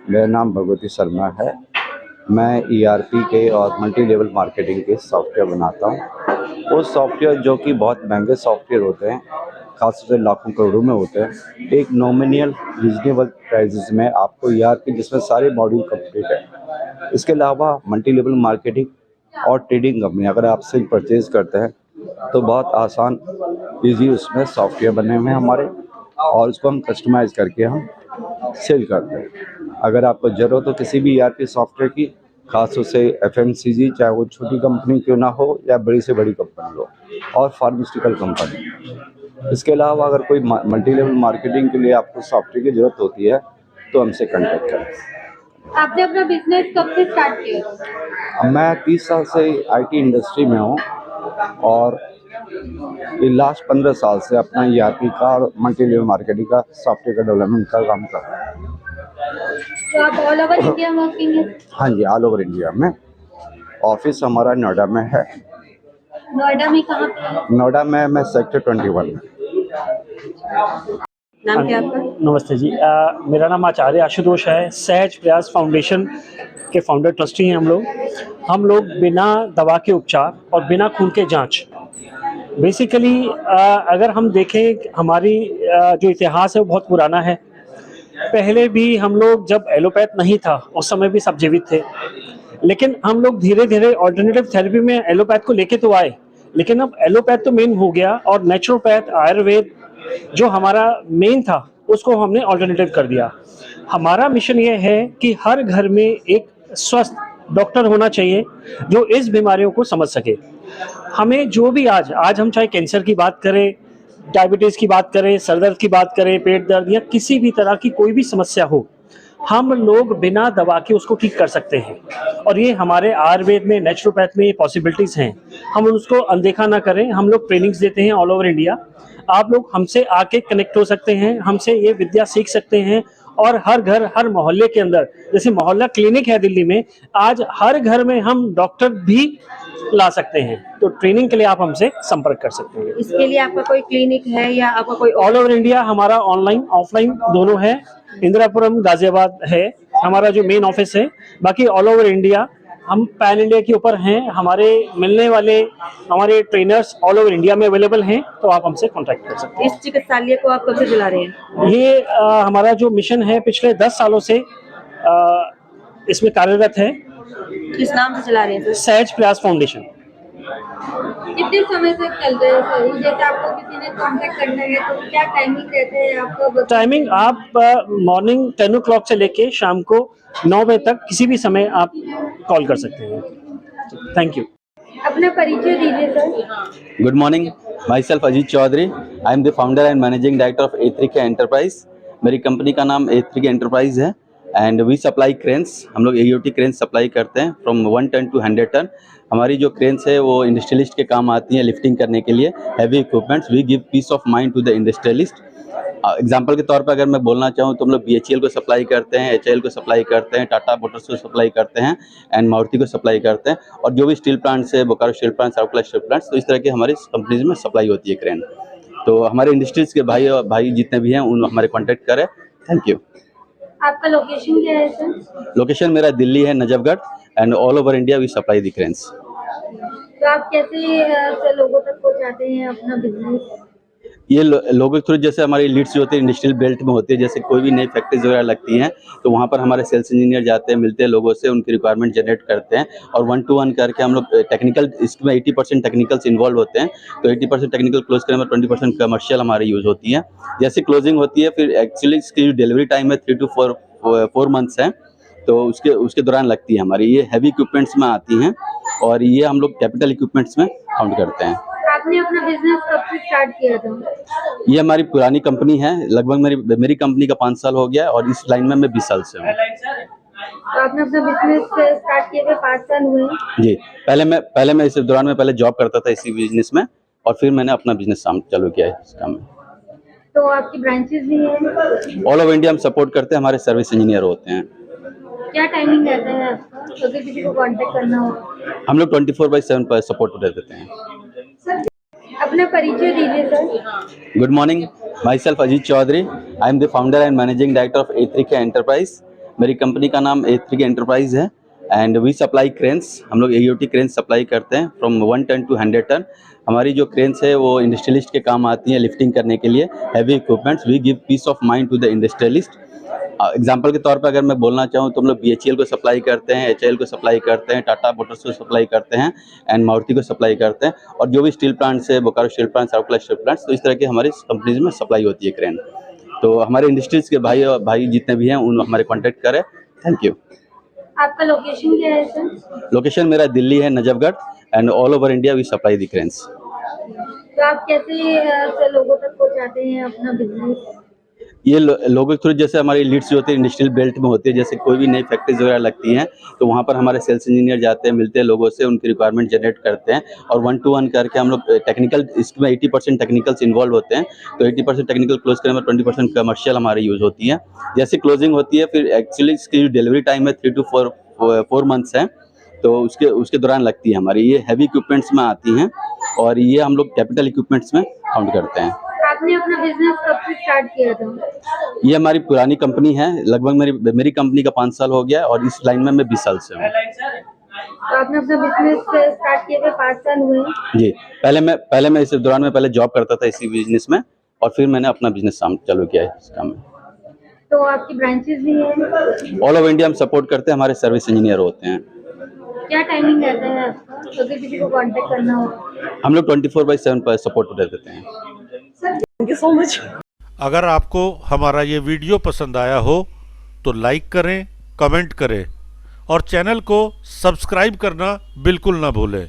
मेरा नाम भगवती शर्मा है। मैं ईआरपी के और मल्टी लेवल मार्केटिंग के सॉफ्टवेयर बनाता हूँ। वो सॉफ्टवेयर जो कि बहुत महंगे सॉफ्टवेयर होते हैं, खासतौर से लाखों करोड़ों में होते हैं, एक नॉमिनल रीजनेबल प्राइसेस में आपको ईआरपी जिसमें सारे मॉड्यूल कंप्लीट है। इसके अलावा मल्टी लेवल मार्केटिंग और ट्रेडिंग कंपनी अगर आपसे परचेज करते हैं तो बहुत आसान ईजी उसमें सॉफ्टवेयर बने हुए हैं हमारे, और उसको हम कस्टमाइज़ करके हम सेल करते हैं। अगर आपको ज़रूरत हो किसी भी ईआरपी सॉफ्टवेयर की, खास तौर से एफएमसीजी, चाहे वो छोटी कंपनी क्यों ना हो या बड़ी से बड़ी कंपनी हो, और फार्मास्यूटिकल कंपनी। इसके अलावा अगर कोई मल्टी लेवल मार्केटिंग के लिए आपको सॉफ्टवेयर की ज़रूरत होती है तो हमसे कॉन्टैक्ट करें। आपने अपना बिजनेस कब से स्टार्ट किया? मैं 30 साल से आईटी इंडस्ट्री में हूँ और ये लास्ट 15 साल से अपना ईआरपी का और मल्टी लेवल मार्केटिंग का सॉफ्टवेयर का डेवलपमेंट का काम कर रहा हूँ। तो आप ऑल ओवर इंडिया वर्किंग है? हाँ जी, ऑल ओवर इंडिया में। ऑफिस हमारा नोएडा में है। नोएडा में कहाँ पे है? नोएडा में मैं सेक्टर 21 में। नाम क्या आपका? नमस्ते जी, मेरा नाम आचार्य आशुतोष है। सहज प्रयास फाउंडेशन के फाउंडर ट्रस्टी हैं हम लोग बिना दवा के उपचार और बिना खून के जांच, बेसिकली अगर हम देखें हमारी जो इतिहास है वो बहुत पुराना है। पहले भी हम लोग जब एलोपैथ नहीं था उस समय भी सब जीवित थे, लेकिन हम लोग धीरे धीरे ऑल्टरनेटिव थेरेपी में एलोपैथ को लेके तो आए, लेकिन अब एलोपैथ तो मेन हो गया और नेचुरोपैथ आयुर्वेद जो हमारा मेन था उसको हमने ऑल्टरनेटिव कर दिया। हमारा मिशन ये है कि हर घर में एक स्वस्थ डॉक्टर होना चाहिए जो इस बीमारियों को समझ सके। हमें जो भी आज हम चाहे कैंसर की बात करें, डायबिटीज़ की बात करें, सर दर्द की बात करें, पेट दर्द या किसी भी तरह की कोई भी समस्या हो, हम लोग बिना दवा के उसको ठीक कर सकते हैं। और ये हमारे आयुर्वेद में, नेचुरोपैथ में ये पॉसिबिलिटीज़ हैं। हम उसको अनदेखा ना करें। हम लोग ट्रेनिंग्स देते हैं ऑल ओवर इंडिया। आप लोग हमसे आके कनेक्ट हो सकते हैं, हमसे ये विद्या सीख सकते हैं। और हर घर, हर मोहल्ले के अंदर, जैसे मोहल्ला क्लिनिक है दिल्ली में, आज हर घर में हम डॉक्टर भी ला सकते हैं। तो ट्रेनिंग के लिए आप हमसे संपर्क कर सकते हैं। इसके लिए आपका कोई क्लिनिक है या आपका कोई? ऑल ओवर इंडिया हमारा ऑनलाइन ऑफलाइन दोनों है। इंदिरापुरम गाजियाबाद है हमारा जो मेन ऑफिस है। बाकी ऑल ओवर इंडिया हम पैन इंडिया के ऊपर हैं। हमारे मिलने वाले हमारे ट्रेनर्स ऑल ओवर इंडिया में अवेलेबल हैं, तो आप हमसे कांटेक्ट कर सकते हैं। इस चिकित्सालय को आप कब से चला रहे हैं? ये हमारा जो मिशन है पिछले 10 सालों से इसमें कार्यरत है। किस नाम से चला रहे हैं? सहज प्रयास फाउंडेशन। कितने समय से चल रहे हैं? जैसे आपको किसी ने कांटेक्ट करना है तो क्या टाइमिंग रहते हैं आपका? टाइमिंग आप मॉर्निंग 10 o'clock से लेके शाम को 9 बजे तक किसी भी समय आप कॉल कर सकते हैं। Thank you. अपना परिचय दीजिए sir. Good morning, myself Ajit Chaudhary. I am the founder and managing director of A3K enterprise. मेरी कंपनी का नाम A3K एंटरप्राइज है एंड वी सप्लाई क्रेन्स। हम लोग AOT क्रेन्स सप्लाई करते हैं फ्रॉम 1 टन टू 100 टन। हमारी जो क्रेन्स है वो इंडस्ट्रियलिस्ट के काम आती हैं लिफ्टिंग करने के लिए, heavy equipments. We give peace of mind to the industrialist. Example के तौर पर अगर मैं बोलना चाहूँ तो हम लोग BHEL को सप्लाई करते हैं, HIL को सप्लाई करते हैं, टाटा मोटर्स को सप्लाई करते हैं एंड मारुति को सप्लाई करते हैं। और जो भी स्टील प्लांट्स है, Bokaro steel plant, south steel plants, तो इस तरह के हमारी कंपनीज में सप्लाई होती है क्रेन। तो हमारे इंडस्ट्रीज के भाई जितने भी हैं उन हमारे कॉन्टैक्ट करें। Thank you. आपका लोकेशन क्या है सर? लोकेशन मेरा दिल्ली है, Najafgarh, and all over India we supply the cranes. तो आप कैसे लोगों तक पहुंचाते हैं अपना बिजनेस? ये लोगों के थ्रू, जैसे हमारी लीड्स जो होती है इंडस्ट्रियल बेल्ट में होती है, जैसे कोई भी नई फैक्ट्रीज वगैरह लगती हैं तो वहाँ पर हमारे सेल्स इंजीनियर जाते हैं, मिलते हैं लोगों से, उनकी रिक्वायरमेंट जनरेट करते हैं और 1 to 1 करके हम लोग टेक्निकल, इसमें 80% टेक्निकल्स इन्वॉल्व होते हैं। तो 80% टेक्निकल क्लोज करने में 20% कमर्शियल हमारी यूज़ होती है। जैसे क्लोजिंग होती है फिर एक्चुअली इसकी डिलीवरी टाइम है 3 to 4 months है, तो उसके दौरान लगती है हमारी। ये हैवी इक्विपमेंट्स में आती हैं और ये हम लोग कैपिटल इक्विपमेंट्स में काउंट करते हैं। आपने अपना बिजनेस कब से स्टार्ट किया था? ये हमारी पुरानी कंपनी है, लगभग मेरी कंपनी का 5 साल हो गया और इस लाइन में मैं 20 साल से हूँ। तो आपने अपना बिजनेस स्टार्ट किए हुए 5 साल हुए? जी, पहले मैं इस दौरान में पहले जॉब करता था इसी बिजनेस में और फिर मैंने अपना बिजनेस चालू किया है इस काम में। तो आपकी ब्रांचेस भी हैं? ऑल ओवर इंडिया हम सपोर्ट करते हैं, हमारे सर्विस इंजीनियर होते हैं। क्या टाइमिंग रहता है आपका अगर किसी को कांटेक्ट करना हो? हम लोग 24/7 पर सपोर्ट दे देते हैं। अपना परिचय दीजिए sir. Good morning, myself Ajit Chaudhary. I am the founder and managing director of A3K enterprise. मेरी कंपनी का नाम A3K एंटरप्राइज है एंड वी सप्लाई क्रेन्स। हम लोग AOT क्रेन्स सप्लाई करते हैं फ्रॉम 1 टन टू 100 टन। हमारी जो क्रेन्स है वो इंडस्ट्रियलिस्ट के काम आती हैं लिफ्टिंग करने के लिए heavy equipments. We give peace of mind to the industrialist. Example के तौर पर अगर मैं बोलना चाहूँ तो हम लोग BHEL को सप्लाई करते हैं, HIL को सप्लाई करते हैं, टाटा मोटर्स को सप्लाई करते हैं एंड मारुति को सप्लाई करते हैं, और जो भी स्टील प्लांट्स है, Bokaro steel plants, south steel plants, तो इस तरह की हमारी कंपनीज में सप्लाई होती है क्रेन। तो हमारे इंडस्ट्रीज के भाई जितने भी हैं उन हमारे कॉन्टैक्ट करें। Thank you. आपका लोकेशन क्या है सर? लोकेशन मेरा दिल्ली है, Najafgarh, and all over India we supply the cranes. तो आप कैसे से लोगों तक पहुंचाते हैं अपना बिजनेस? ये लोगों के थ्रू, जैसे हमारी लीड्स जो होती है इंडस्ट्रियल बेल्ट में होती है, जैसे कोई भी नई फैक्ट्रीज वगैरह लगती हैं तो वहाँ पर हमारे सेल्स इंजीनियर जाते हैं, मिलते हैं लोगों से, उनकी रिक्वायरमेंट जनरेट करते हैं और 1 to 1 करके हम लोग टेक्निकल, इसमें 80% टेक्निकल्स इन्वॉल्व होते हैं। तो 80% टेक्निकल क्लोज करने में 20% कमर्शियल हमारी यूज़ होती है। जैसे क्लोजिंग होती है फिर एक्चुअली इसकी जो डिलीवरी टाइम है 3 to 4 मंथ्स है, तो उसके दौरान लगती है हमारी। ये हैवी इक्विपमेंट्स में आती हैं और ये हम लोग कैपिटल इक्विपमेंट्स में काउंट करते हैं। आपने अपना बिजनेस कब से स्टार्ट किया था? ये हमारी पुरानी कंपनी है, लगभग मेरी कंपनी का 5 साल हो गया और इस लाइन में मैं 20 साल से हूँ। तो आपने अपना बिजनेस स्टार्ट किए हुए 5 साल हुए? जी, पहले मैं इस दौरान में पहले जॉब करता था इसी बिजनेस में, और फिर मैंने अपना बिजनेस चालू किया है इस काम में। तो आपकी ब्रांचेस भी हैं? ऑल ओवर इंडिया हम सपोर्ट करते हैं, हमारे सर्विस इंजीनियर होते हैं। क्या टाइमिंग रहता है आपका अगर किसी को कांटेक्ट करना हो? हम लोग 24/7 पर सपोर्ट दे देते हैं। Thank you so much. अगर आपको हमारा ये वीडियो पसंद आया हो तो लाइक करें, कमेंट करें और चैनल को सब्सक्राइब करना बिल्कुल ना भूलें।